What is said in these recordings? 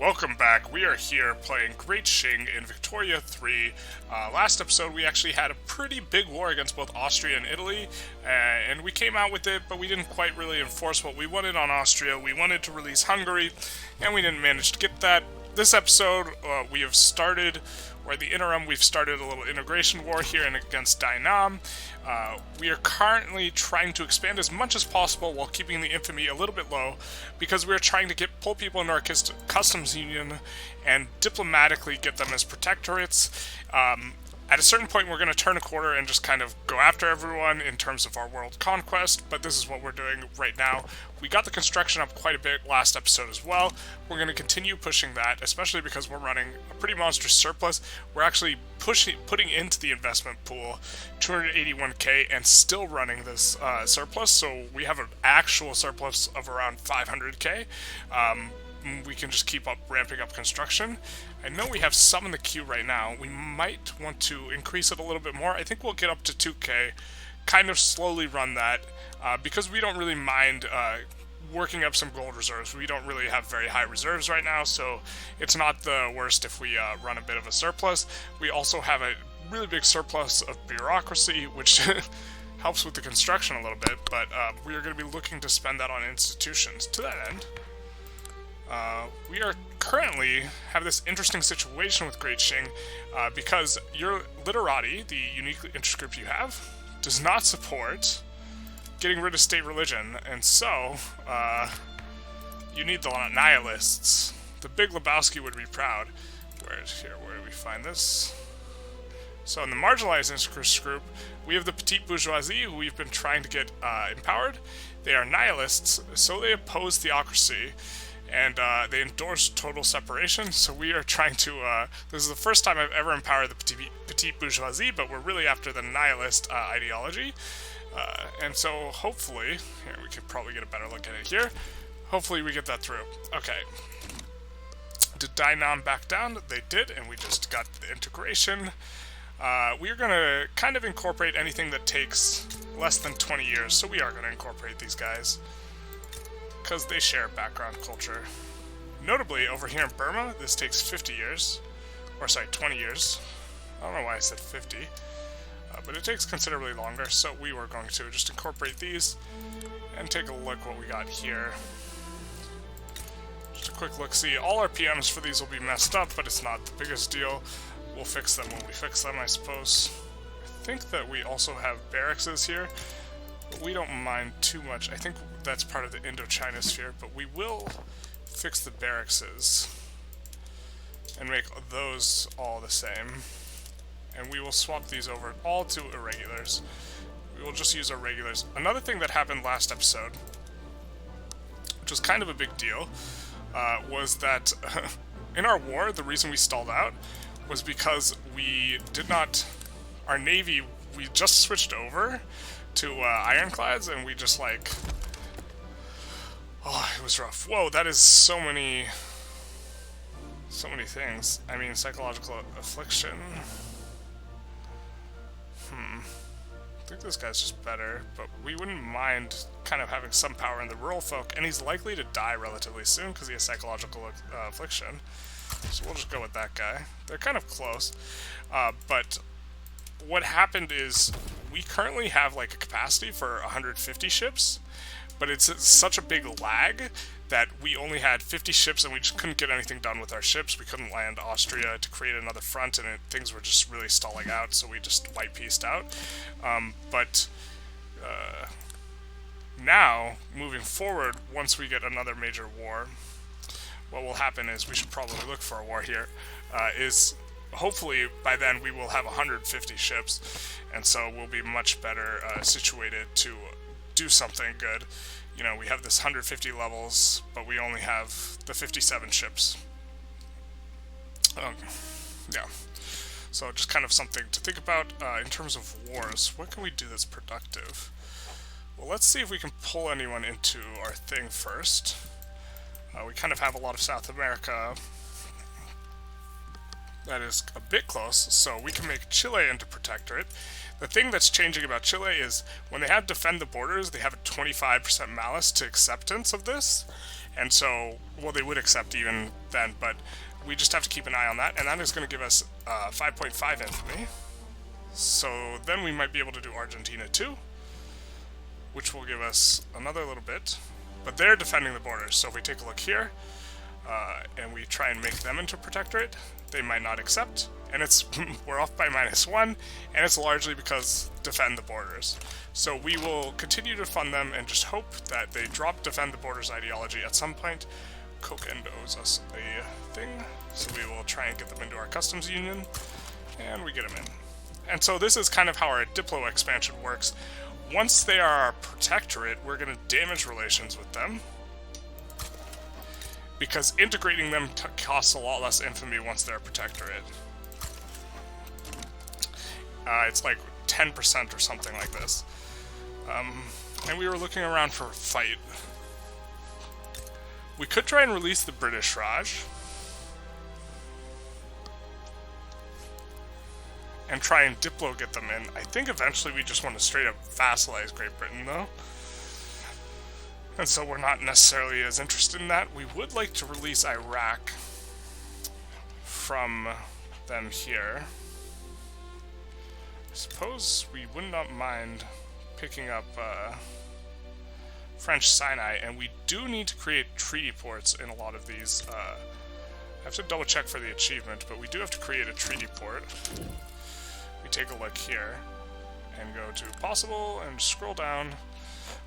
welcome back. We are here playing Great Qing in Victoria 3. Last episode we actually had a pretty big war against both Austria and Italy, and we came out with it, but we didn't quite really enforce what we wanted on Austria. We wanted to release Hungary, and we didn't manage to get that. This episode, we have started, or in the interim, we've started a little integration war here against Dainam. We are currently trying to expand as much as possible while keeping the infamy a little bit low, because we're trying to pull people into our customs union and diplomatically get them as protectorates. At a certain point, we're going to turn a quarter and just kind of go after everyone in terms of our world conquest, but this is what we're doing right now. We got the construction up quite a bit last episode as well. We're going to continue pushing that, especially because we're running a pretty monstrous surplus. We're actually putting into the investment pool 281k and still running this surplus, so we have an actual surplus of around 500k. We can just keep ramping up construction. I know we have some in the queue right now. We might want to increase it a little bit more. I think we'll get up to 2k, kind of slowly run that, because we don't really mind working up some gold reserves. We don't really have very high reserves right now, so it's not the worst if we run a bit of a surplus. We also have a really big surplus of bureaucracy, which helps with the construction a little bit, but we are going to be looking to spend that on institutions. To that end, we are currently have this interesting situation with Great Qing, because your literati, the unique interest group you have, does not support getting rid of state religion, and so you need the nihilists. The Big Lebowski would be proud. Where do we find this? So in the marginalized interest group, we have the petite bourgeoisie, who we've been trying to get empowered. They are nihilists, so they oppose theocracy, and they endorse total separation, so we are trying to, this is the first time I've ever empowered the petite bourgeoisie, but we're really after the nihilist ideology, and so hopefully, here, we could probably get a better look at it here, hopefully we get that through. Okay. Did Dainam back down? They did, and we just got the integration. We are going to kind of incorporate anything that takes less than 20 years, so we are going to incorporate these guys, because they share background culture. Notably, over here in Burma, this takes 50 years. Or sorry, 20 years. I don't know why I said 50. But it takes considerably longer, so we were going to just incorporate these and take a look what we got here. Just a quick look-see. All our PMs for these will be messed up, but it's not the biggest deal. We'll fix them when we fix them, I suppose. I think that we also have barracks here. We don't mind too much. I think that's part of the Indochina sphere, but we will fix the barracks and make those all the same. And we will swap these over all to irregulars. We will just use our regulars. Another thing that happened last episode, which was kind of a big deal, was that in our war, the reason we stalled out was because we did not... Our navy, we just switched over to ironclads, and we just like... Oh, it was rough. Whoa, that is so many things. I mean, psychological affliction. I think this guy's just better, but we wouldn't mind kind of having some power in the rural folk, and he's likely to die relatively soon because he has psychological affliction. So we'll just go with that guy. They're kind of close, but what happened is we currently have like a capacity for 150 ships, but it's such a big lag that we only had 50 ships and we just couldn't get anything done with our ships. We couldn't land Austria to create another front, and things were just really stalling out, so we just white-pieced out. But now, moving forward, once we get another major war, what will happen is we should probably look for a war here, is hopefully by then we will have 150 ships, and so we'll be much better situated to do something good. You know, we have this 150 levels, but we only have the 57 ships. Yeah. So just kind of something to think about in terms of wars. What can we do that's productive? Well, let's see if we can pull anyone into our thing first. We kind of have a lot of South America. That is a bit close, so we can make Chile into Protectorate. The thing that's changing about Chile is when they have defend the borders, they have a 25% malice to acceptance of this, And so, well, they would accept even then, but we just have to keep an eye on that, and that is going to give us 5.5 infamy. So then we might be able to do Argentina too, which will give us another little bit. But they're defending the borders, so if we take a look here, and we try and make them into Protectorate, they might not accept, and it's we're off by -1, and it's largely because defend the borders. So we will continue to fund them and just hope that they drop defend the borders ideology at some point. Coke owes us a thing, so we will try and get them into our customs union, and we get them in. And so this is kind of how our Diplo expansion works. Once they are our Protectorate, we're going to damage relations with them, because integrating them costs a lot less infamy once they're a Protectorate. It's like 10% or something like this. And we were looking around for a fight. We could try and release the British Raj. And try and Diplo get them in. I think eventually we just want to straight up vassalize Great Britain, though. And so we're not necessarily as interested in that. We would like to release Iraq from them here. I suppose we would not mind picking up French Sinai, and we do need to create treaty ports in a lot of these. I have to double check for the achievement, but we do have to create a treaty port. We take a look here and go to possible and scroll down.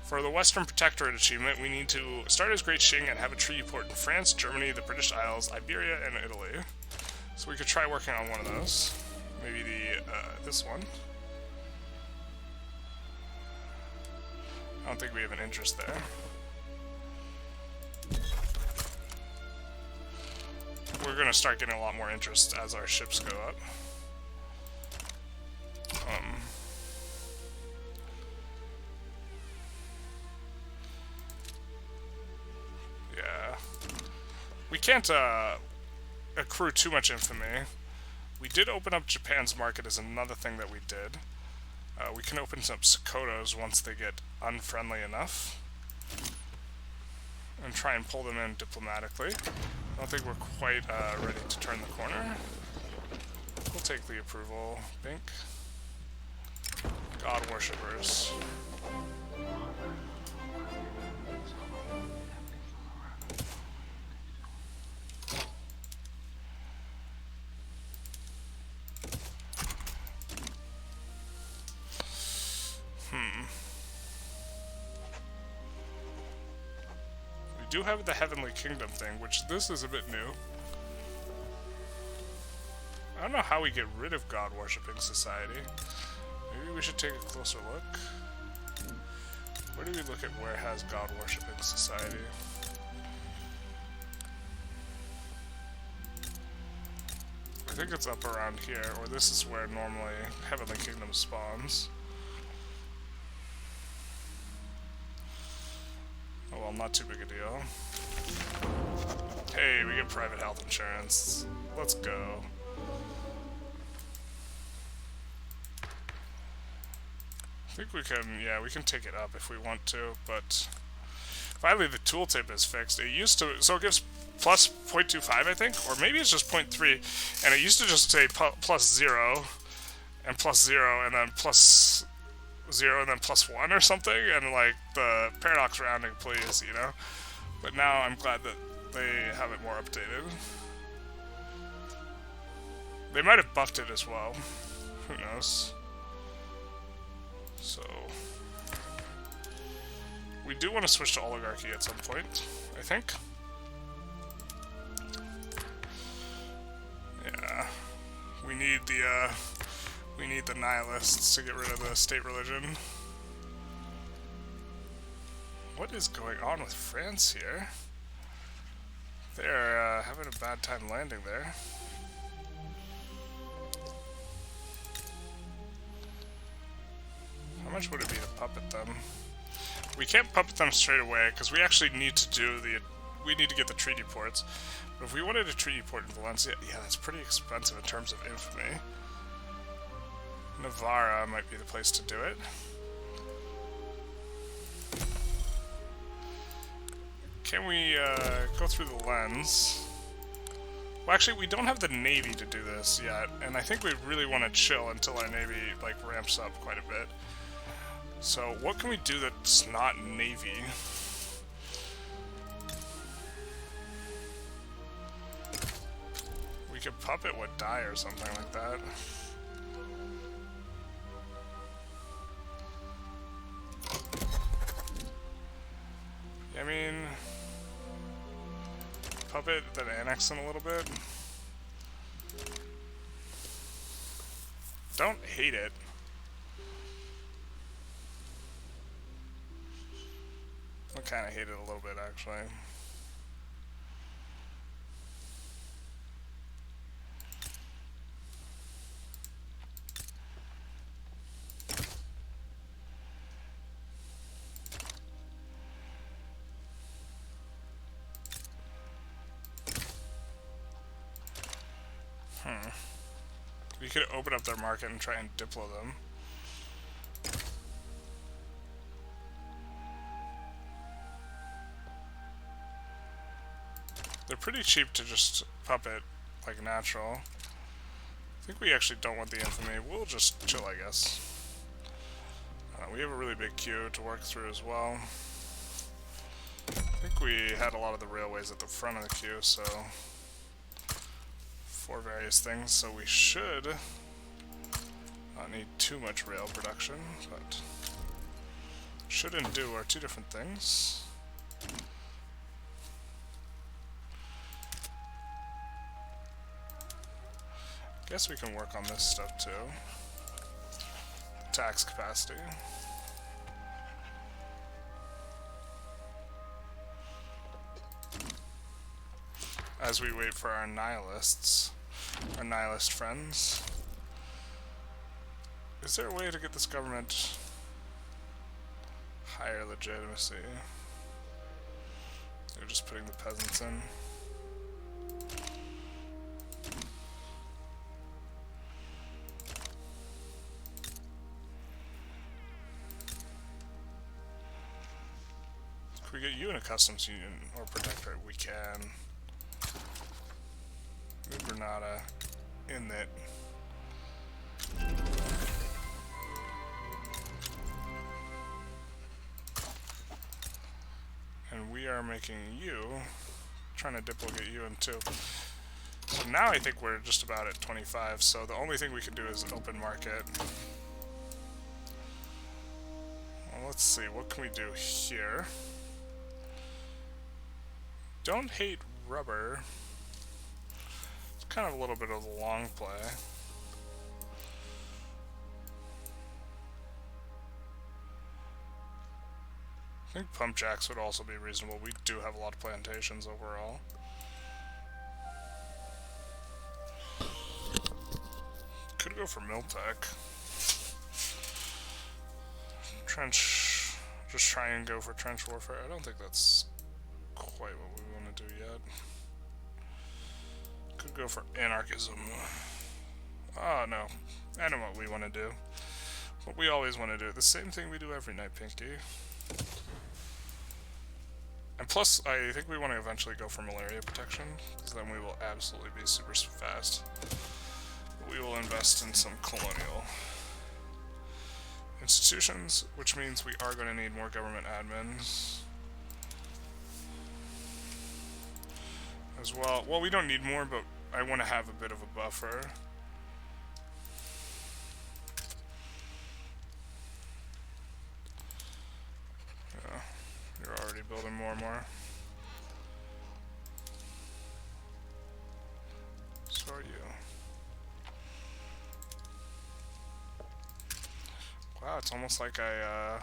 For the Western Protectorate achievement, we need to start as Great Qing and have a treaty port in France, Germany, the British Isles, Iberia, and Italy. So we could try working on one of those. Maybe this one. I don't think we have an interest there. We're going to start getting a lot more interest as our ships go up. Yeah. We can't accrue too much infamy. We did open up Japan's market as another thing that we did. We can open some Sokotos once they get unfriendly enough. And try and pull them in diplomatically. I don't think we're quite ready to turn the corner. We'll take the approval. Bink. God worshippers. We do have the Heavenly Kingdom thing, which this is a bit new. I don't know how we get rid of God-worshipping society. Maybe we should take a closer look. Where do we look at where has God-worshipping society? I think it's up around here, or this is where normally Heavenly Kingdom spawns. Oh well, not too big a deal. Hey, we get private health insurance. Let's go. I think we can, yeah, we can take it up if we want to, but finally the tooltip is fixed. It used to, so it gives plus 0.25, I think, or maybe it's just 0.3, and it used to just say plus 0, and plus 0, and then plus 0, and then plus 1 or something, and like the paradox rounding, please, you know? But now I'm glad that they have it more updated. They might have buffed it as well. Who knows? So, we do want to switch to oligarchy at some point, I think. Yeah, we need the nihilists to get rid of the state religion. What is going on with France here? They're having a bad time landing there. How much would it be to puppet them? We can't puppet them straight away because we actually need to do we need to get the treaty ports. But if we wanted a treaty port in Valencia, yeah, that's pretty expensive in terms of infamy. Navarra might be the place to do it. Can we go through the lens? Well, actually, we don't have the Navy to do this yet, and I think we really want to chill until our Navy, like, ramps up quite a bit. So, what can we do that's not Navy? We could puppet with dye or something like that. I mean, puppet, then annex in a little bit. Don't hate it. I kind of hate it a little bit, actually. We could open up their market and try and diplo them. They're pretty cheap to just puppet, like natural. I think we actually don't want the infamy. We'll just chill, I guess. We have a really big queue to work through as well. I think we had a lot of the railways at the front of the queue, so... for various things, so we should not need too much rail production, but should and do are two different things. Guess we can work on this stuff too. Tax capacity. As we wait for our nihilists. Our nihilist friends. Is there a way to get this government higher legitimacy? They're just putting the peasants in. Can we get you in a customs union or protectorate? We can. Granada in it. And we are making you, trying to diplo-get you in too. So now I think we're just about at 25, so the only thing we can do is open market. Well, let's see, what can we do here? Don't hate rubber. Kind of a little bit of a long play. I think pump jacks would also be reasonable. We do have a lot of plantations overall. Could go for Miltech. Trench. Just try and go for trench warfare. I don't think that's quite what we want to do yet. Could go for anarchism. Oh no, I know what we want to do. What we always want to do. The same thing we do every night, Pinky. And plus, I think we want to eventually go for malaria protection, because then we will absolutely be super fast. But we will invest in some colonial institutions, which means we are going to need more government admins. As well. Well, we don't need more, but I want to have a bit of a buffer. Yeah, you're already building more and more. So are you. Wow, it's almost like I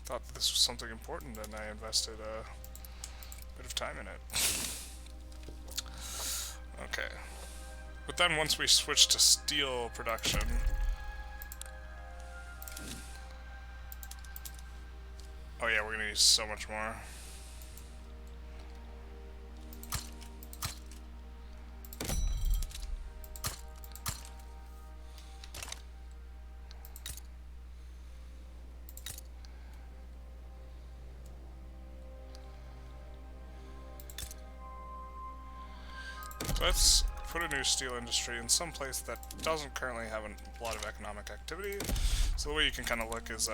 thought this was something important and I invested a bit of time in it. Okay. But then once we switch to steel production... Oh yeah, we're gonna use so much more. Let's put a new steel industry in some place that doesn't currently have a lot of economic activity. So the way you can kind of look is,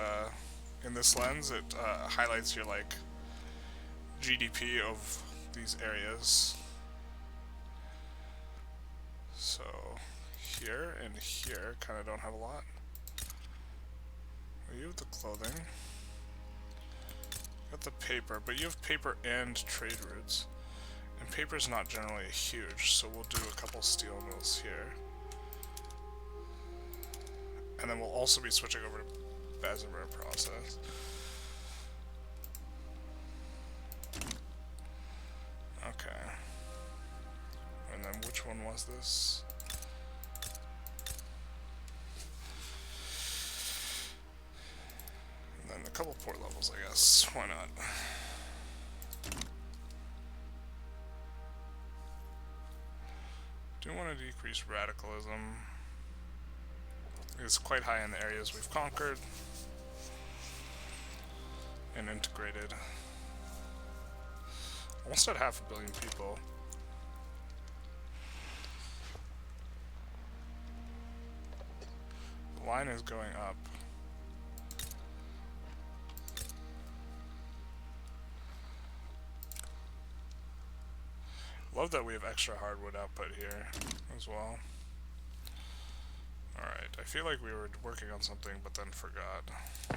in this lens, it highlights your, like, GDP of these areas. So here and here kind of don't have a lot. You have the clothing. You got the paper, but you have paper and trade routes. And paper's not generally huge, so we'll do a couple steel mills here. And then we'll also be switching over to Bessemer process. Okay. And then which one was this? And then a couple port levels, I guess. Why not? Do want to decrease radicalism. It's quite high in the areas we've conquered and integrated. Almost at 500 million people. The line is going up. Love that we have extra hardwood output here as well. Alright, I feel like we were working on something but then forgot. I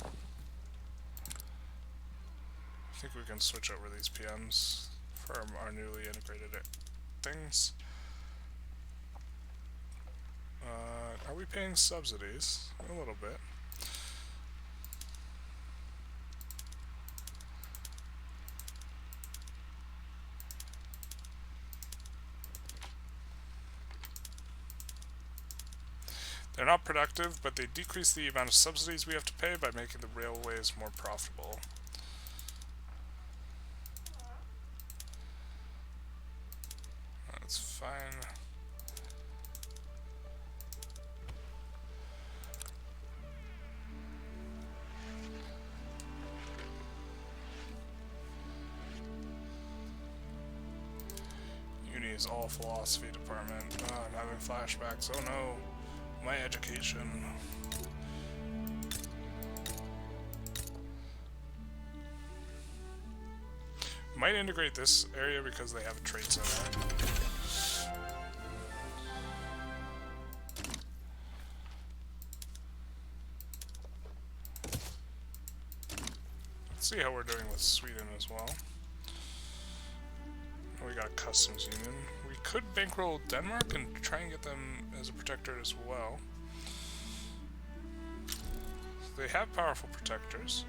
think we can switch over these PMs for our newly integrated things. Are we paying subsidies? A little bit. They're not productive, but they decrease the amount of subsidies we have to pay by making the railways more profitable. That's fine. Uni is all philosophy department. Oh, I'm having flashbacks. Oh no. My education. Might integrate this area because they have a trade center. Let's see how we're doing with Sweden as well. We got a customs union. We could bankroll Denmark and try and get them as a protectorate as well. They have powerful protectors.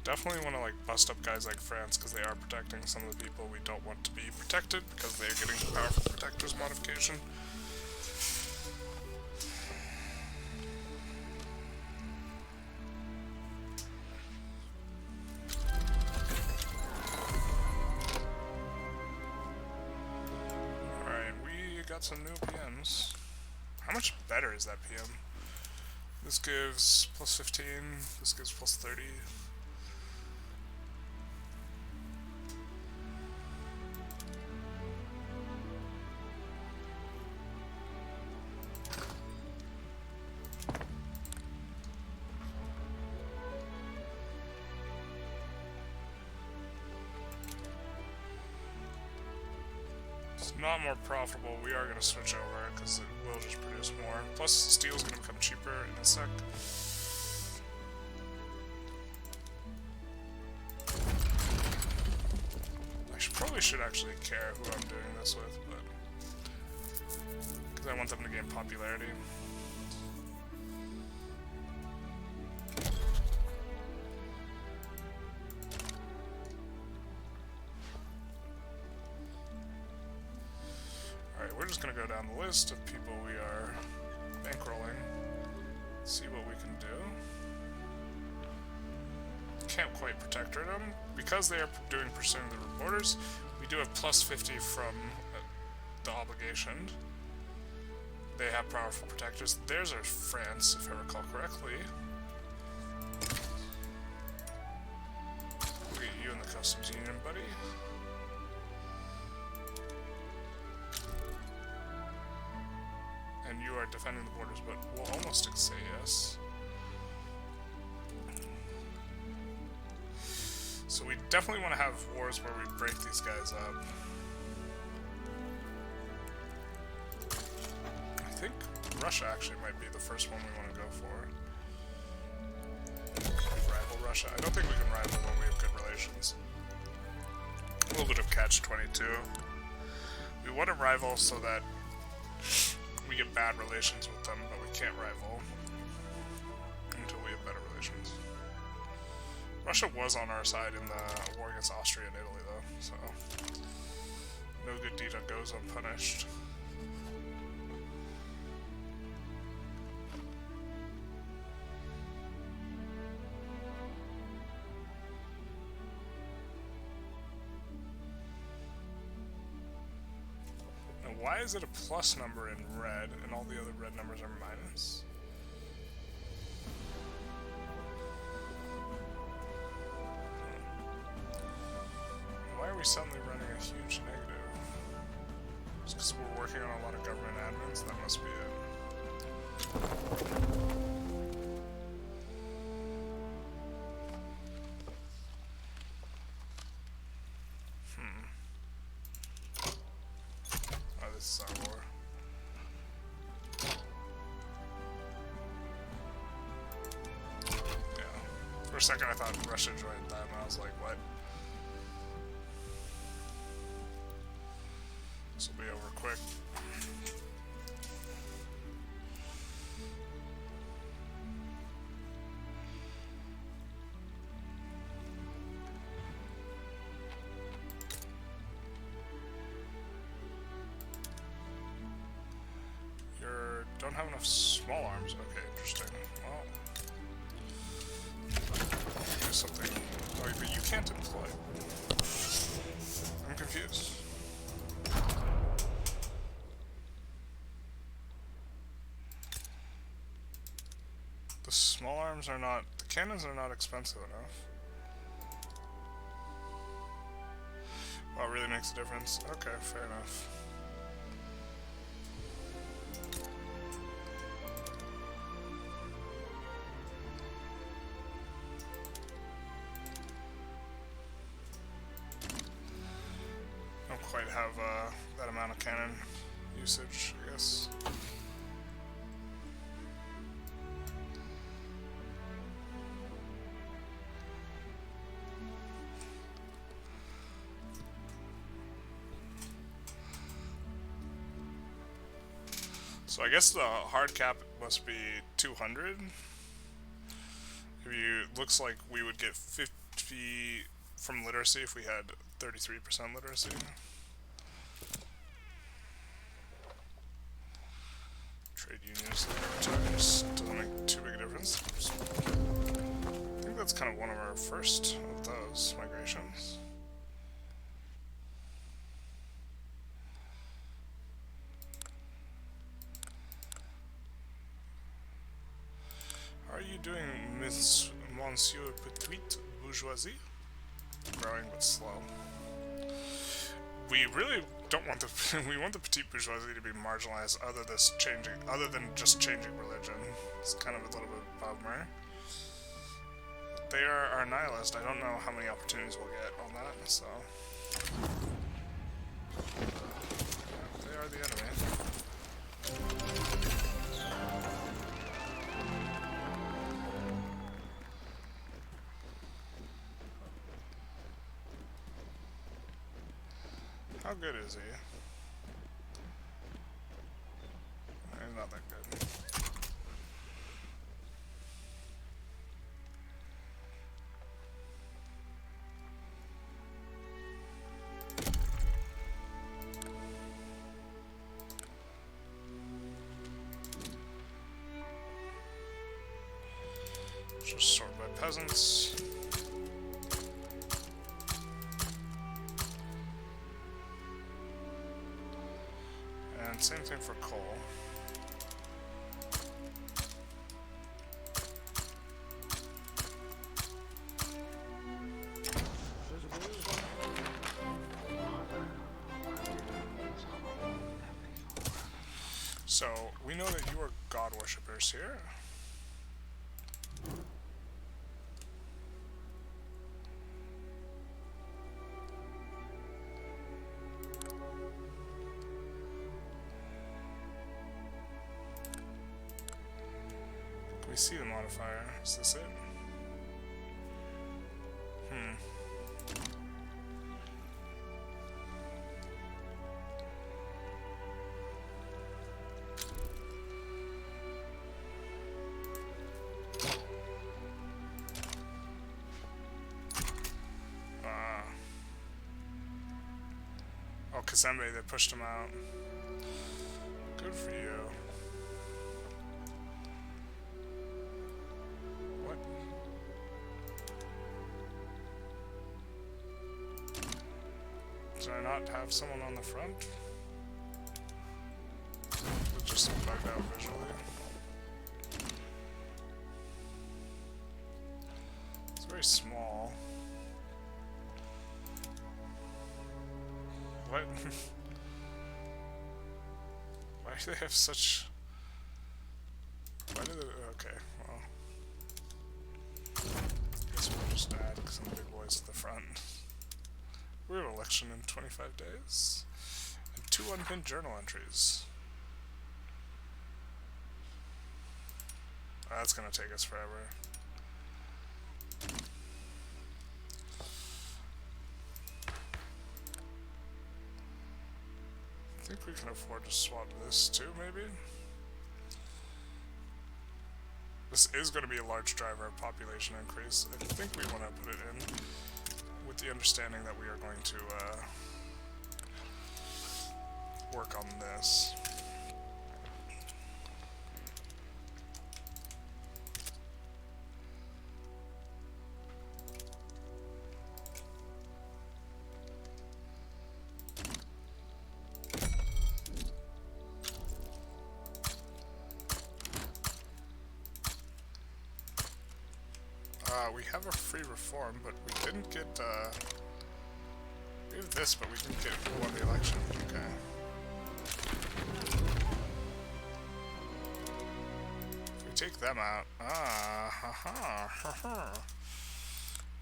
Definitely want to like bust up guys like France because they are protecting some of the people we don't want to be protected because they are getting the powerful protectors modification. Some new PMs. How much better is that PM? This gives plus 15, this gives plus 30. Not more profitable, we are going to switch over because it will just produce more. Plus, steel is going to become cheaper in a sec. Probably should actually care who I'm doing this with, but because I want them to gain popularity. We're just going to go down the list of people we are bankrolling, see what we can do. Can't quite protectorate them. Because they are pursuing the borders, we do have plus 50 from the obligation. They have powerful protectors. Theirs are France, if I recall correctly. We'll get you in the customs union, buddy. and you are defending the borders, but we'll almost say yes. So we definitely want to have wars where we break these guys up. I think Russia actually might be the first one we want to go for. Rival Russia. I don't think we can rival when we have good relations. A little bit of catch-22. We want to rival so that we get bad relations with them, but we can't rival until we have better relations. Russia was on our side in the war against Austria and Italy, though, so no good deed goes unpunished. Now, why is it a plus number in red and all the other red numbers are minus? Why are we suddenly running a huge negative? It's because we're working on a lot of government admins? That must be it. Oh, this is our war. Yeah. For a second I thought Russia joined that, and I was like, what? This will be over quick. You don't have enough small arms. Okay, interesting. Well, do something. Oh, but you can't employ. I'm confused. The small arms are not, the cannons are not expensive enough. Well, it really makes a difference. Okay, fair enough. Don't quite have that amount of cannon usage, I guess. So I guess the hard cap must be 200. Looks like we would get 50 from literacy if we had 33% literacy. Trade unions doesn't make too big a difference. I think that's kind of one of our first of those migrations. How are you doing, Monsieur Petite Bourgeoisie? Growing but slow. We really don't want the we want the petite bourgeoisie to be marginalized other than just changing religion. It's kind of a little bit bummer. They are our nihilist. I don't know how many opportunities we'll get on that, so yeah, they are the enemy. How good is he? He's not that good. Just sort by peasants. And same thing for coal. So, we know that you are god worshippers here. Can we see the modifier? Is this it? Oh, Kazembe, they pushed him out. Good for you. What? Did I not have someone on the front? It just bugged out visually. It's very small. What? Why do they have such... Why do they... Okay, well... I guess we'll just add some big boys to the front. We have an election in 25 days. And 2 unpinned journal entries. That's gonna take us forever. I think we can afford to swap this too, maybe? This is going to be a large driver of population increase. I think we want to put it in with the understanding that we are going to work on this. We have a free reform, but we didn't get, we have this, but we didn't get who won the election. Okay. If we take them out,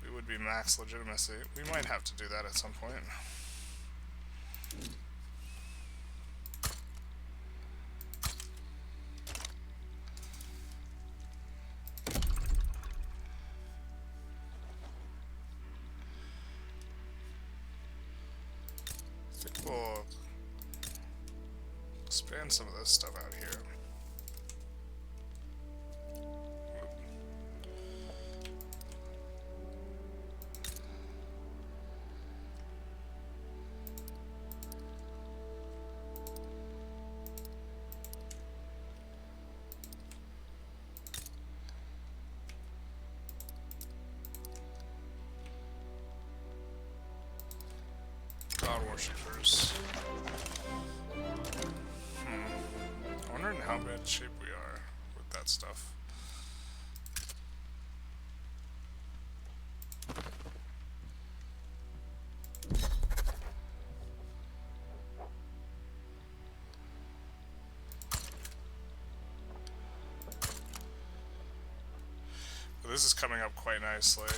we would be max legitimacy. We might have to do that at some point. We'll expand some of this stuff out here. God worshippers. I wonder in how bad shape we are with that stuff. But this is coming up quite nicely.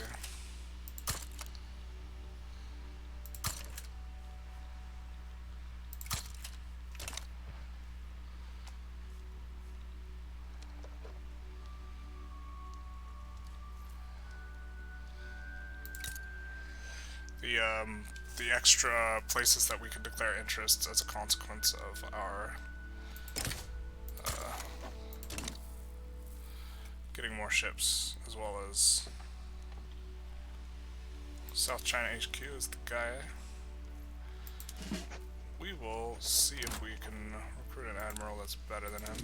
The extra places that we can declare interests as a consequence of our getting more ships, as well as South China HQ is the guy. We will see if we can recruit an admiral that's better than him.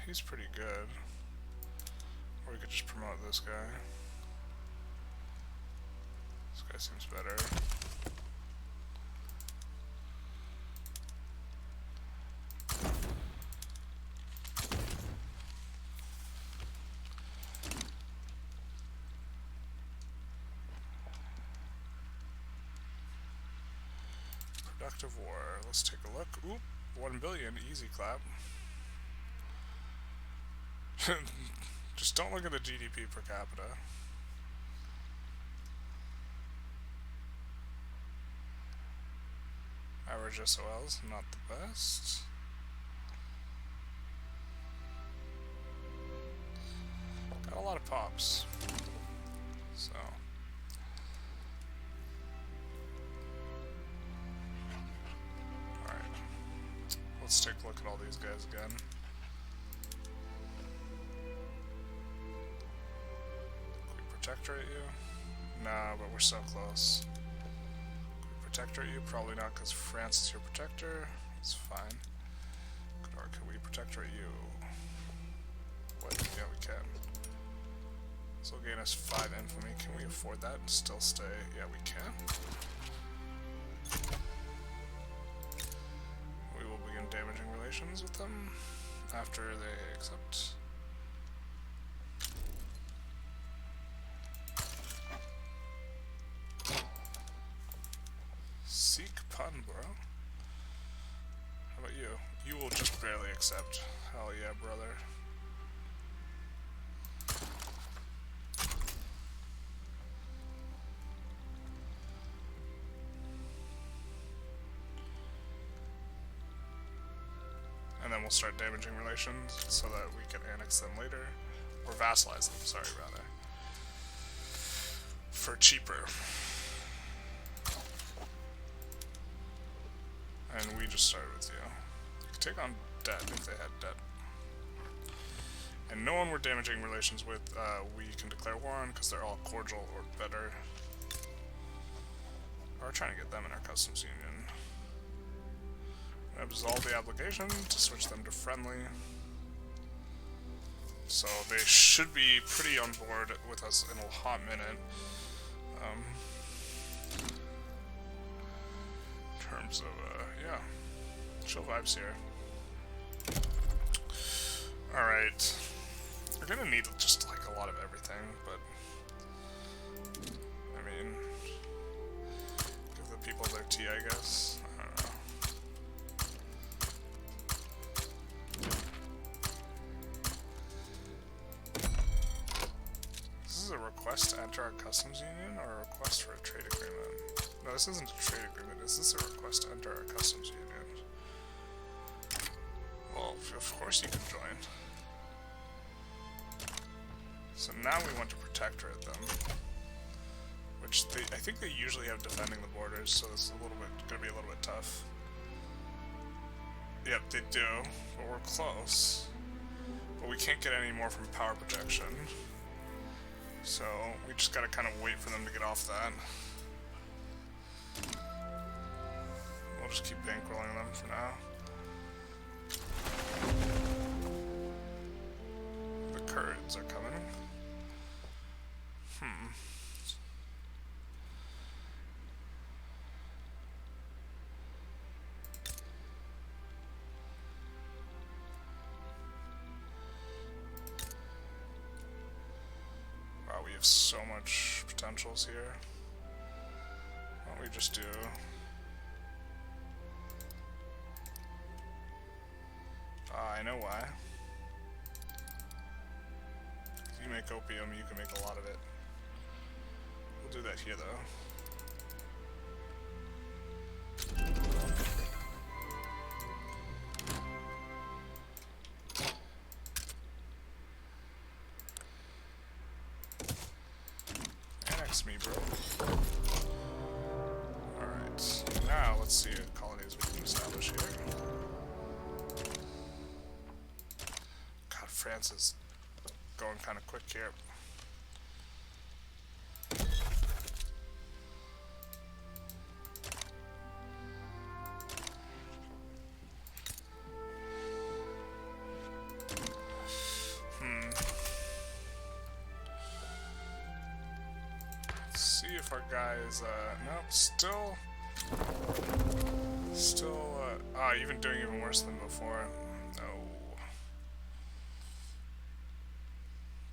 He's pretty good. Or we could just promote this guy. This guy seems better. Productive war. Let's take a look. Oop, 1 billion, easy clap. Just don't look at the GDP per capita. Average SOLs, not the best. Got a lot of pops. So. Alright. Let's take a look at all these guys again. Can we protectorate you? Nah, but we're so close. Protectorate you? Probably not, because France is your protector. That's fine. Or can we protectorate you? What? Yeah, we can. This will gain us 5 infamy. Can we afford that and still stay? Yeah, we can. We will begin damaging relations with them after they accept. Seek pun, bro. How about you? You will just barely accept. Hell yeah, brother. And then we'll start damaging relations so that we can annex them later. Or vassalize them, sorry, rather. For cheaper. And we just started with you. You could take on debt if they had debt. And no one we're damaging relations with, we can declare war on because they're all cordial or better. We're trying to get them in our customs union. Absolve the obligation to switch them to friendly. So they should be pretty on board with us in a hot minute. In terms of, yeah, chill vibes here. Alright. We're gonna need just, like, a lot of everything, but... I mean... give the people their tea, I guess. I don't know. This is a request to enter our customs union, or a request for a trade agreement? No, this isn't a trade agreement. Is this a request to enter our customs union? Well, of course you can join. So now we want to protectorate them. Which I think they usually have defending the borders, so this is gonna be a little bit tough. Yep, they do, but we're close. But we can't get any more from power projection. So we just gotta kind of wait for them to get off that. We'll just keep bankrolling them for now. The Kurds are coming. Wow, we have so much potentials here. Why don't we just do... I know why. If you make opium, you can make a lot of it. We'll do that here, though. Annex me, bro. Alright, now let's see what colonies we can establish here. God, France is going kind of quick here. Let's see if our guys, nope, still, even doing even worse than before. No.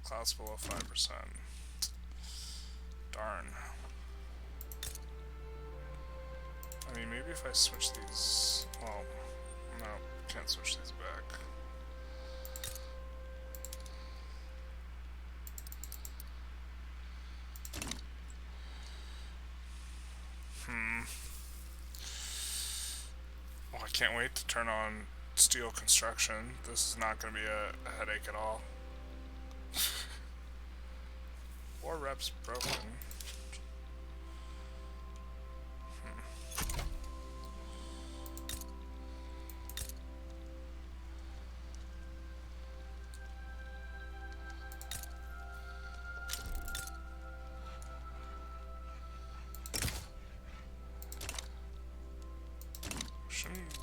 Clouds below 5%. Darn. I mean, maybe if I switch these... Well, no, can't switch these back. Oh, I can't wait to turn on steel construction. This is not going to be a headache at all. 4 reps broken.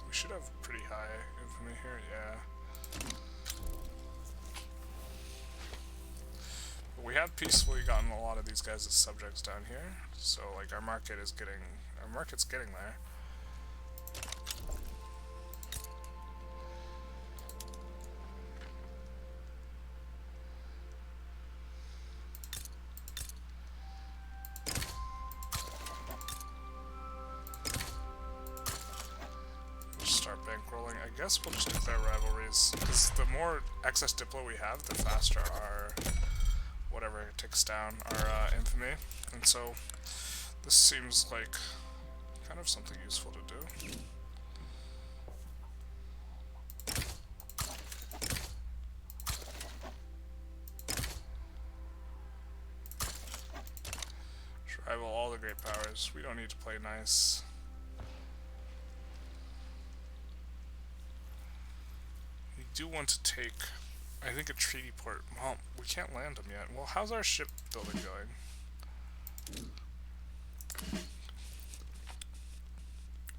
We should have pretty high infamy here, yeah. But we have peacefully gotten a lot of these guys as subjects down here, so like our market's getting there. I guess we'll just declare rivalries, because the more excess Diplo we have, the faster our whatever ticks down our infamy, and so this seems like kind of something useful to do. Just rival all the great powers. We don't need to play nice. Do want to take, I think, a treaty port. Well, we can't land them yet. Well, how's our ship building going?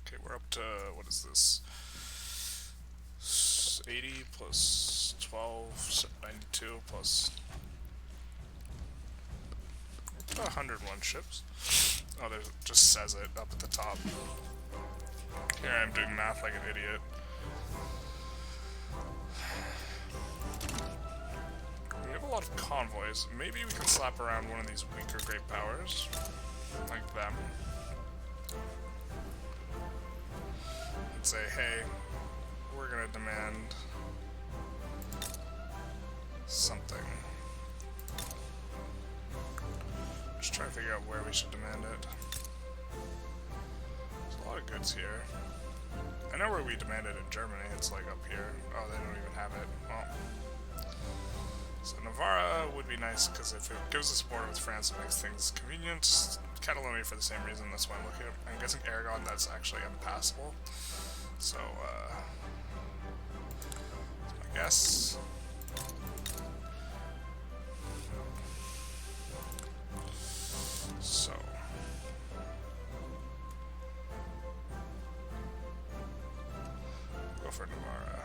Okay, we're up to, what is this? 80 plus 12, 92 plus 101 ships. Oh, there, it just says it up at the top. Here I'm doing math like an idiot. We have a lot of convoys. Maybe we can slap around one of these weaker great powers, like them, and say, hey, we're gonna demand something. Just trying to figure out where we should demand it. There's a lot of goods here. I know where we demand it in Germany. It's like up here. Oh, they don't even have it. Well. So Navarra would be nice, because if it gives us a border with France, it makes things convenient. Catalonia for the same reason, that's why I'm looking at. I'm guessing Aragon, that's actually impassable. So, that's my guess. So. Go for Navarra.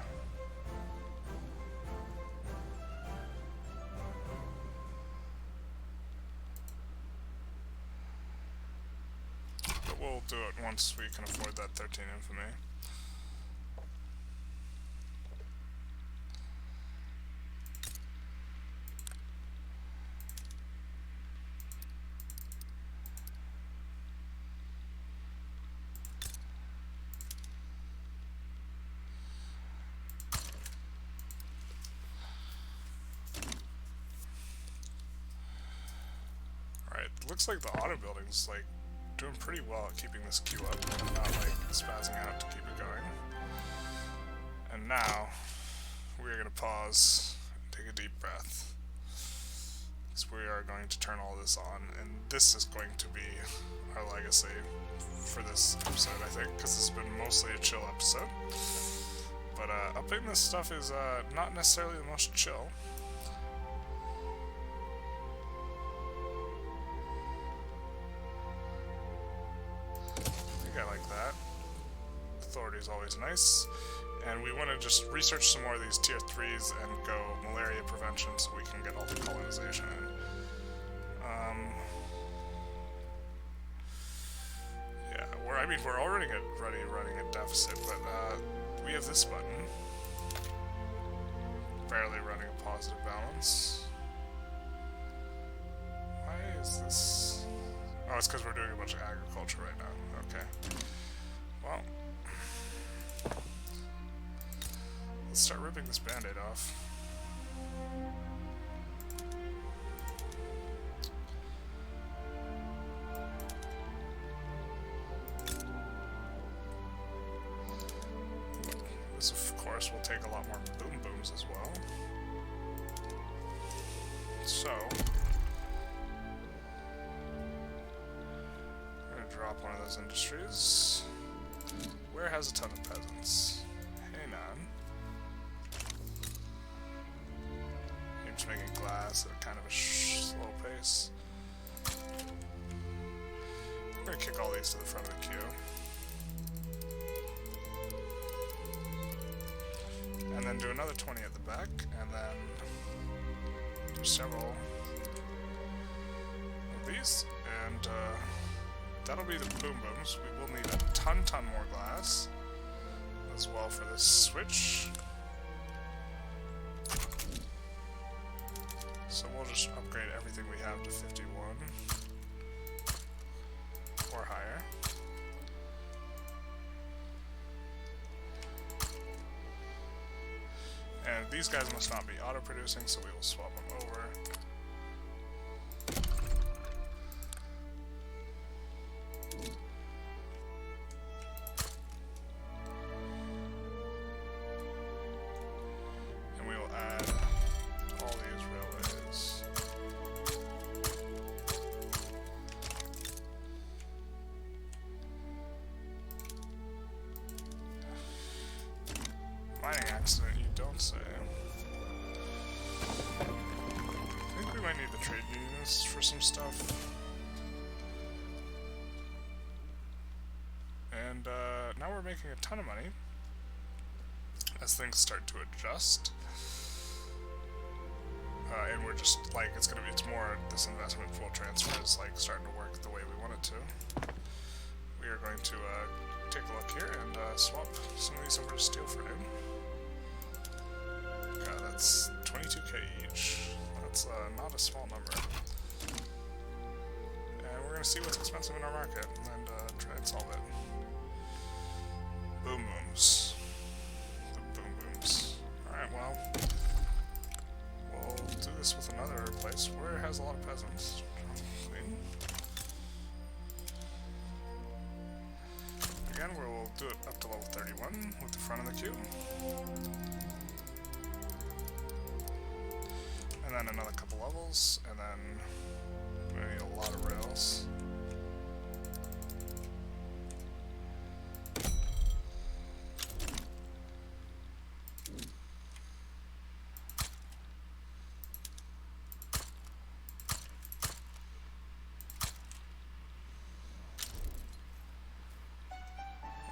We'll do it once we can afford that 13 infamy. Alright, looks like the auto building's like doing pretty well at keeping this queue up, and not like spazzing out to keep it going. And now, we are going to pause and take a deep breath, because we are going to turn all this on, and this is going to be our legacy for this episode, I think, because this has been mostly a chill episode. But upping this stuff is not necessarily the most chill. I like that. Authority is always nice. And we want to just research some more of these tier 3s and go malaria prevention so we can get all the colonization in. Yeah, we're already running a deficit, but we have this button. Barely running a positive balance. Why is this? Oh, it's because we're doing a bunch of agriculture right now. Okay. Well, let's start ripping this band-aid off. This, of course, will take a lot more boom booms as well. So, we're going to drop one of those industries. Where has a ton of peasants? Hainan. It's making glass at kind of a slow pace. We're going to kick all these to the front of the queue. And then do another 20 at the back, and then do several of these, and that'll be the boom booms. We will need a ton more glass as well for this switch. So we'll just upgrade everything we have to 51 or higher. And these guys must not be auto-producing, so we will swap them over. And we will add all these railways. Mining accident, you don't say. I think we might need the trade unions for some stuff. And now we're making a ton of money as things start to adjust. And we're just like, it's more, this investment pool transfer is like starting to work the way we want it to. We are going to take a look here and swap some of these over to steel for him. God, that's 22k each. That's not a small number. And we're going to see what's expensive in our market and try and solve it. Boom booms. The boom booms. Alright, well, we'll do this with another place where it has a lot of peasants. Clean. Again, we'll do it up to level 31 with the front of the queue. And then another couple levels, and then we need a lot of rails.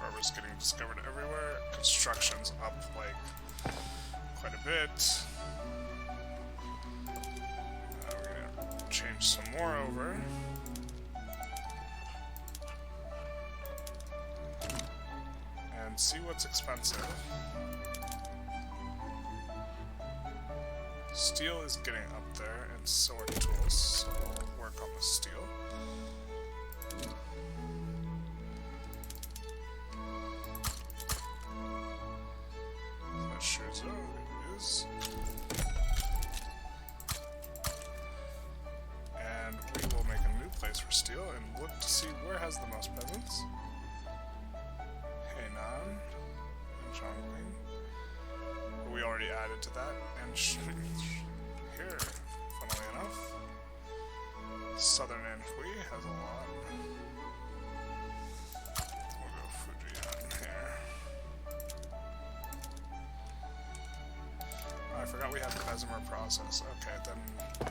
Rubber's getting discovered everywhere. Construction's up like quite a bit. Change some more over. And see what's expensive. Steel is getting up there, and so are tools, so we'll work on the steel. That shows it is. Place for steel and look to see where has the most peasants. Hainan and Chongqing. We already added to that, and here, funnily enough, Southern Anhui has a lot. We'll go Fujian here. Oh, I forgot we had the Bessemer process. Okay, then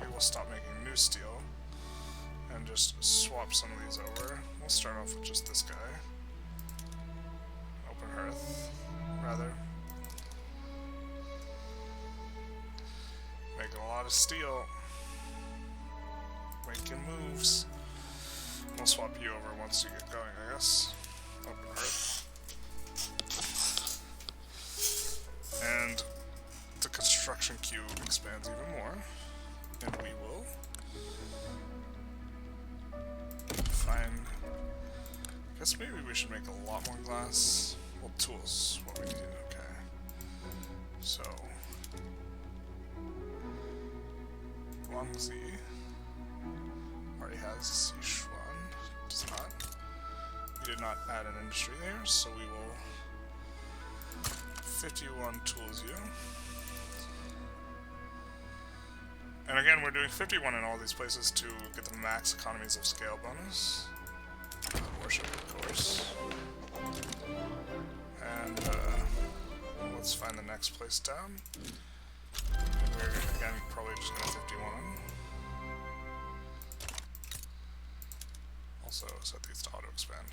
we will stop making new steel. And just swap some of these over. We'll start off with just this guy. Open hearth, rather. Making a lot of steel. Making moves. We'll swap you over once you get going, I guess. Open hearth. And the construction queue expands even more. And we will guess maybe we should make a lot more glass. Well, tools, what we need, okay. So, Guangxi already has Sichuan, does not. We did not add an industry there, so we will 51 tools you. And again, we're doing 51 in all these places to get the max economies of scale bonus. Worship, of course. And let's find the next place down. And we're again probably just gonna 51. Also set these to auto expand.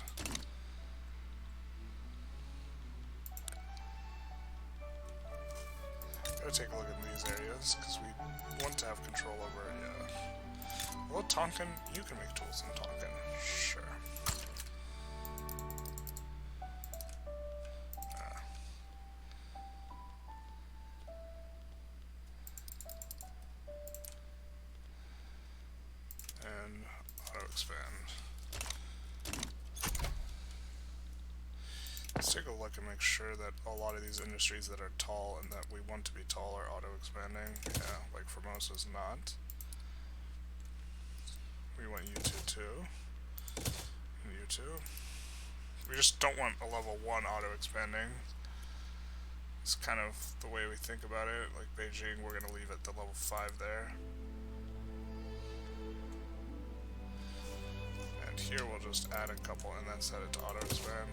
Gotta take a look at these areas because we want to have control over it. Yeah. Well, Tonkin, you can make tools in Tonkin. Sure. And auto expand. Let's take a look and make sure that a lot of these industries that are tall and that we want to be tall are auto-expanding. Yeah, like Formosa's not. We want you two too. And you two. We just don't want a level 1 auto-expanding. It's kind of the way we think about it. Like Beijing, we're going to leave at the level 5 there. And here we'll just add a couple and then set it to auto-expand.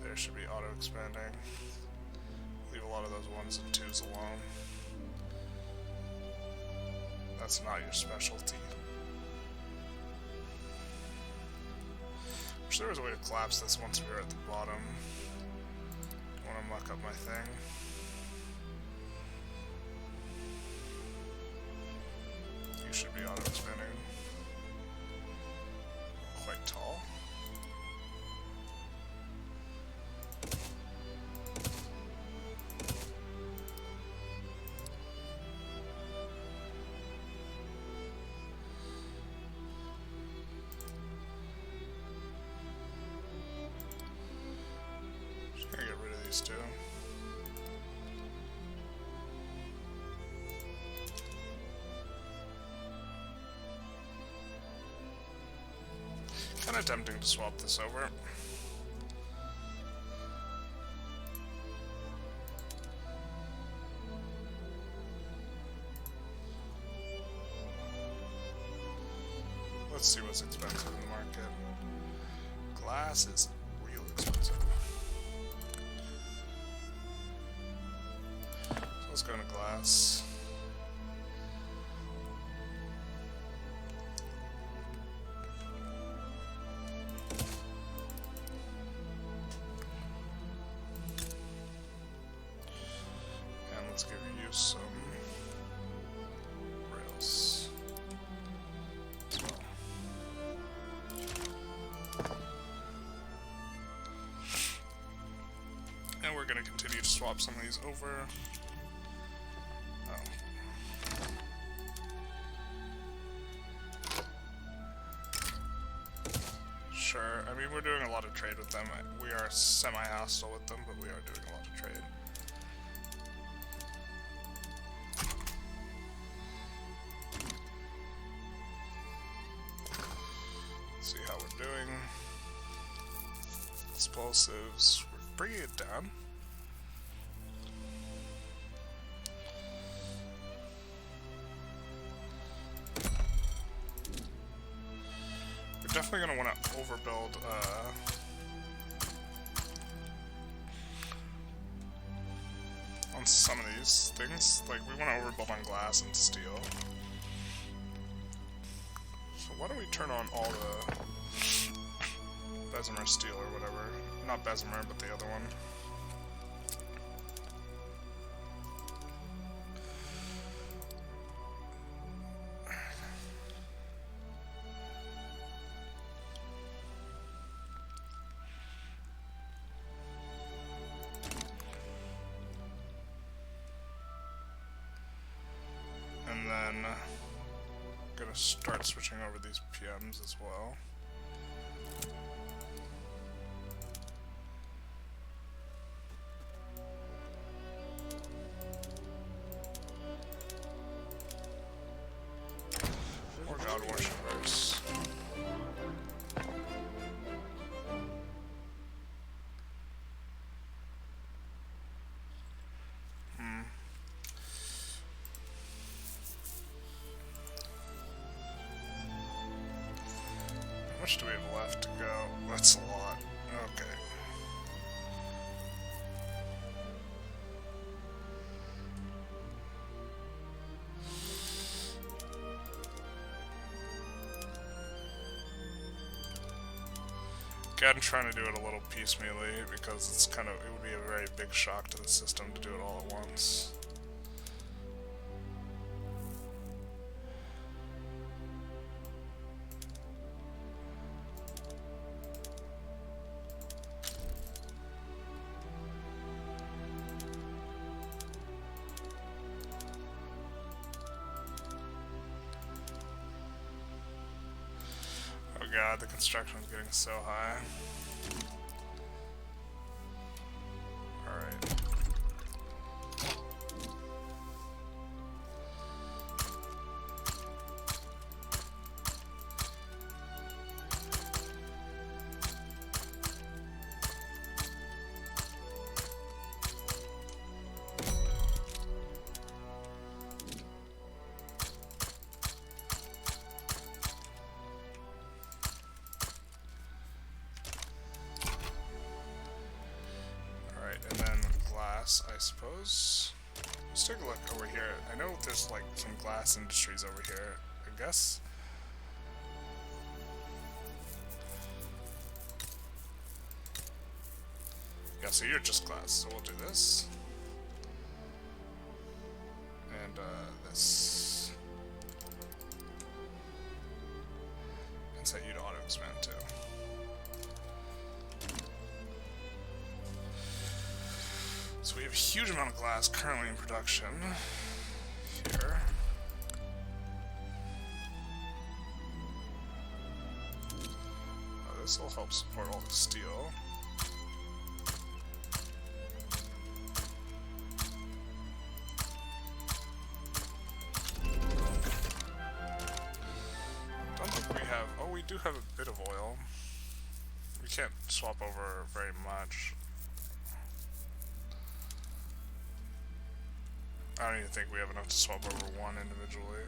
There should be auto-expanding. Leave a lot of those 1s and 2s alone. That's not your specialty. Wish there was a way to collapse this once we were at the bottom. Don't want to muck up my thing. You should be auto-expanding. Quite tall. Two. Kind of tempting to swap this over. Let's see what's expensive in the market. Glass is real expensive. Let's go into glass. And let's give you some rails as well. And we're going to continue to swap some of these over. Sure, I mean, we're doing a lot of trade with them. We are semi-hostile with them, but we are doing a lot of trade. Let's see how we're doing. Explosives, we're bringing it down. Definitely gonna want to overbuild on some of these things. Like we want to overbuild on glass and steel. So why don't we turn on all the Bessemer steel or whatever? Not Bessemer, but the other one. And then gonna start switching over these PMs as well. much do we have left to go? That's a lot. Okay. Again, trying to do it a little piecemeally because it's kind of, it would be a very big shock to the system to do it all at once. God, the construction is getting so high. Alright. I suppose. Let's take a look over here. I know there's like some glass industries over here, I guess. Yeah, so you're just glass, so we'll do this. And this. And set you to auto expand too. So we have a huge amount of glass currently in production here. This will help support all the steel. Don't think we have... Oh, we do have a bit of oil. We can't swap over very much. I don't even think we have enough to swap over one individually.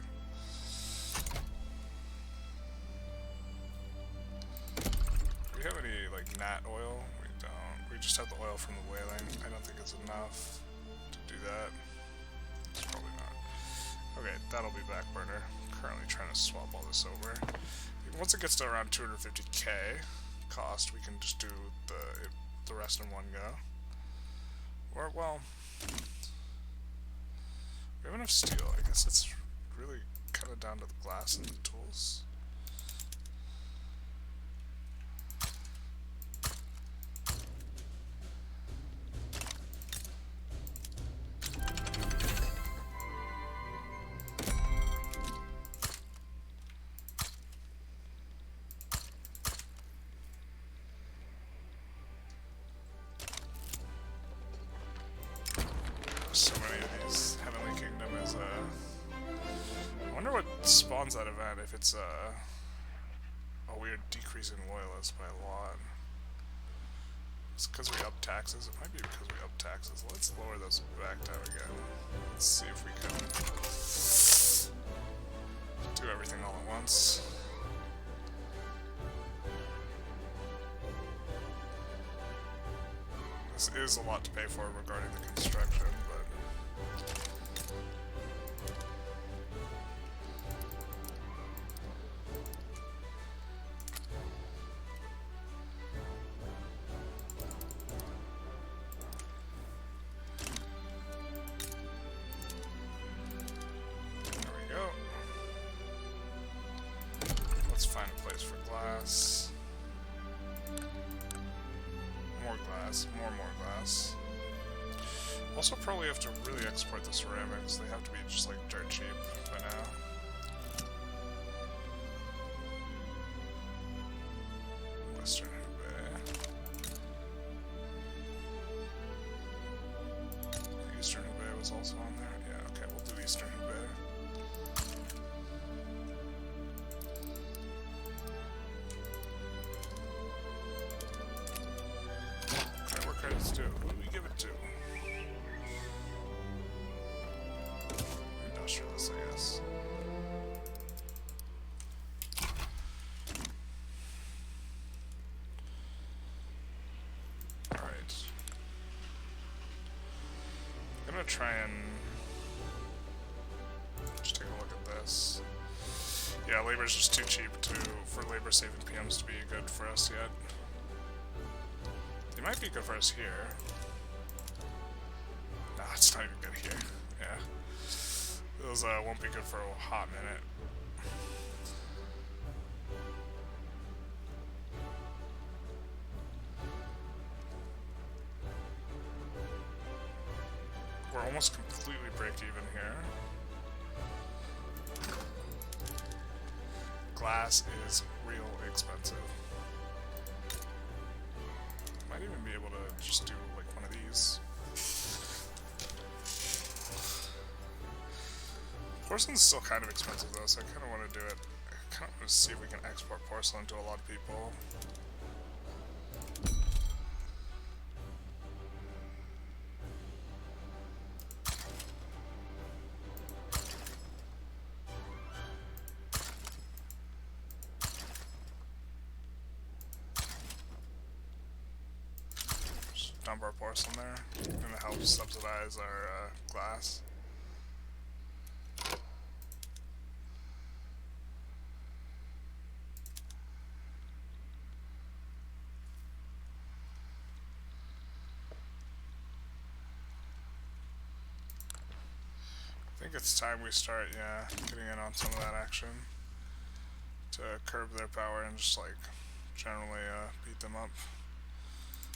Do we have any, like, gnat oil? We don't. We just have the oil from the whaling. I don't think it's enough to do that. It's probably not. Okay, that'll be back burner. Currently trying to swap all this over. Once it gets to around 250k cost, we can just do the rest in one go. Or, well... We have enough steel. I guess it's really kind of down to the glass and the tools. So many of these. Heavenly Kingdom is I wonder what spawns that event if it's a weird decrease in loyalists by a lot. It's because we up taxes. It might be because we up taxes. Let's lower those back down again. Let's see if we can do everything all at once. This is a lot to pay for regarding the construction, but... There we go. Let's find a place for glass. More glass, more glass. Also probably have to really export the ceramics. They have to be just like dirt cheap by now. Western Hubei. Eastern Hubei was also on there. Yeah, okay, we'll do Eastern Hubei. Credits to. Who do we give it to? Industrialists, I guess. gonna try and just take a look at this. Yeah, labor's just too cheap for labor-saving PMs to be good for us yet. They might be good for us here. Nah, it's not even good here. Yeah. Those won't be good for a hot minute. We're almost completely break even here. Glass is real expensive. Might even be able to just do like one of these. Porcelain's still kind of expensive though, so I kind of want to do it. I kind of want to see if we can export porcelain to a lot of people. Dump our porcelain there, and it helps subsidize our glass. I think it's time we start, yeah, getting in on some of that action to curb their power and just like generally beat them up.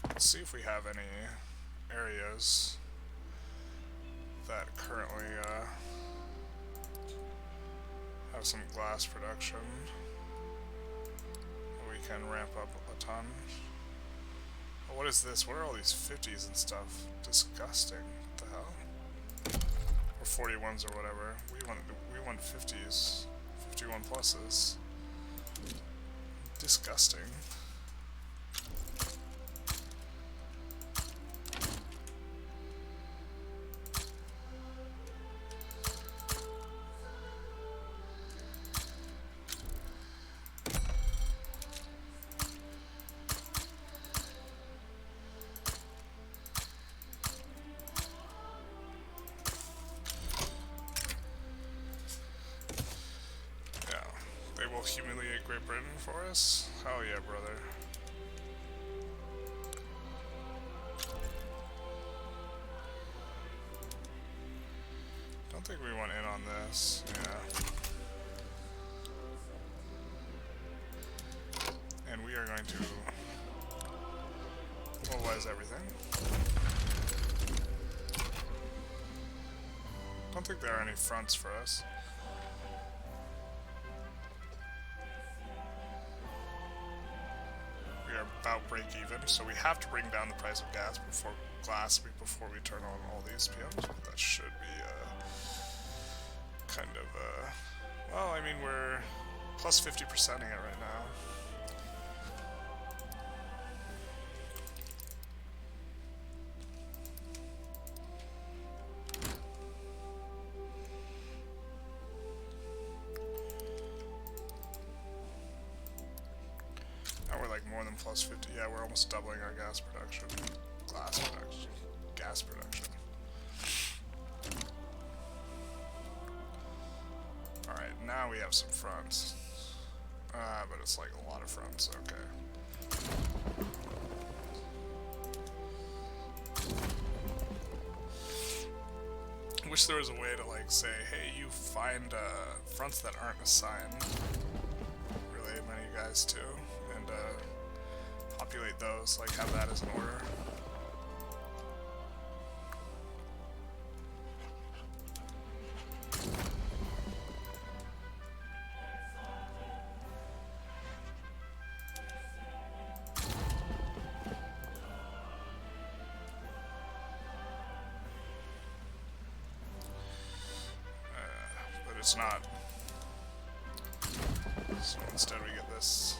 Let's see if we have any areas that currently have some glass production that we can ramp up a ton. Oh, what is this? What are all these 50s and stuff? Disgusting. What the hell? Or 41s or whatever. We want 50s. 51 pluses. Disgusting. Humiliate Great Britain for us? Hell yeah, brother. Don't think we want in on this, yeah. And we are going to mobilize everything. Don't think there are any fronts for us. About break even, so we have to bring down the price of glass before we turn on all these PMs, but that should be kind of well, I mean, we're plus 50%ing it right now. More than plus 50. Yeah, we're almost doubling our gas production. Glass production. Gas production. Alright, now we have some fronts. But it's like a lot of fronts, okay. I wish there was a way to like say, hey, you find fronts that aren't assigned. Really many guys too. And populate those, like have that as an order. But it's not. So instead we get this.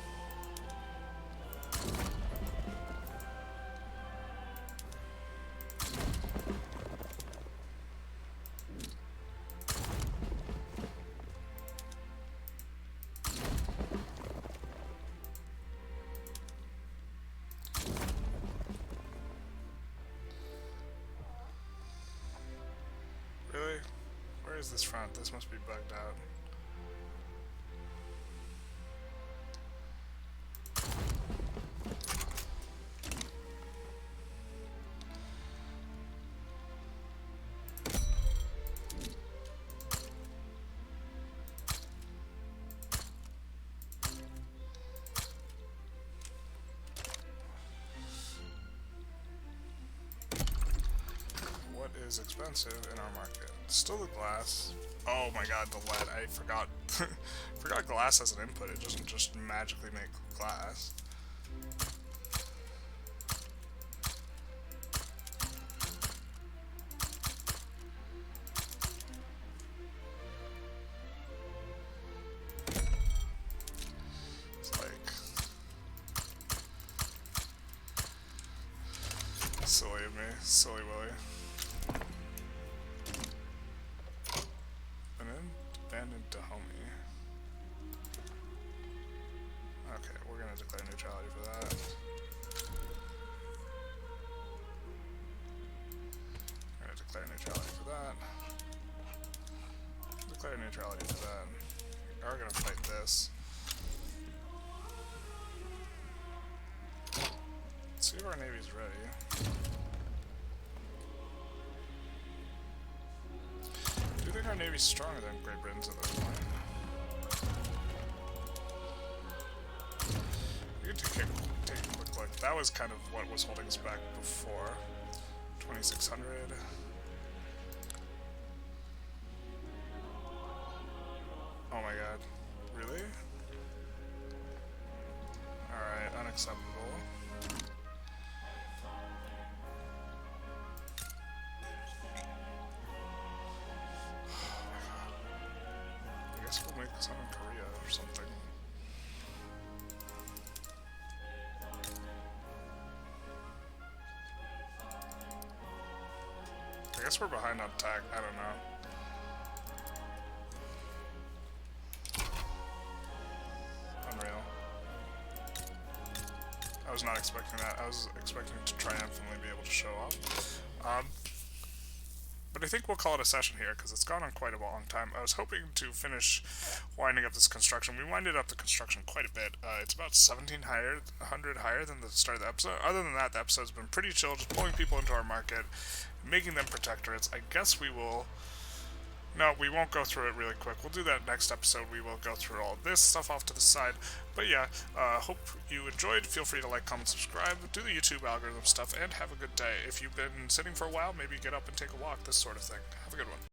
Where is this front? This must be bugged out. Is expensive in our market. Still the glass. Oh my god, the lead. I forgot. Forgot glass as an input. It doesn't just magically make glass. It's like silly of me. Silly Willy. Abandoned Dahomey. Okay, we're gonna declare neutrality for that. We're gonna declare neutrality for that. Declare neutrality for that. We are gonna fight this. Let's see if our navy's ready. I think our navy's stronger than Great Britain's at this point. We could take a quick look. That was kind of what was holding us back before. 2600. Oh my god. Really? Alright, unacceptable. I guess we'll make some in Korea or something. I guess we're behind on tech, I don't know. Unreal. I was not expecting that. I was expecting to triumphantly be able to show off. But I think we'll call it a session here, because it's gone on quite a long time. I was hoping to finish winding up this construction. We winded up the construction quite a bit. It's about 1,700 higher than the start of the episode. Other than that, the episode's been pretty chill, just pulling people into our market, making them protectorates. I guess we will... No, we won't go through it really quick. We'll do that next episode. We will go through all this stuff off to the side. But yeah, hope you enjoyed. Feel free to like, comment, subscribe, do the YouTube algorithm stuff, and have a good day. If you've been sitting for a while, maybe get up and take a walk, this sort of thing. Have a good one.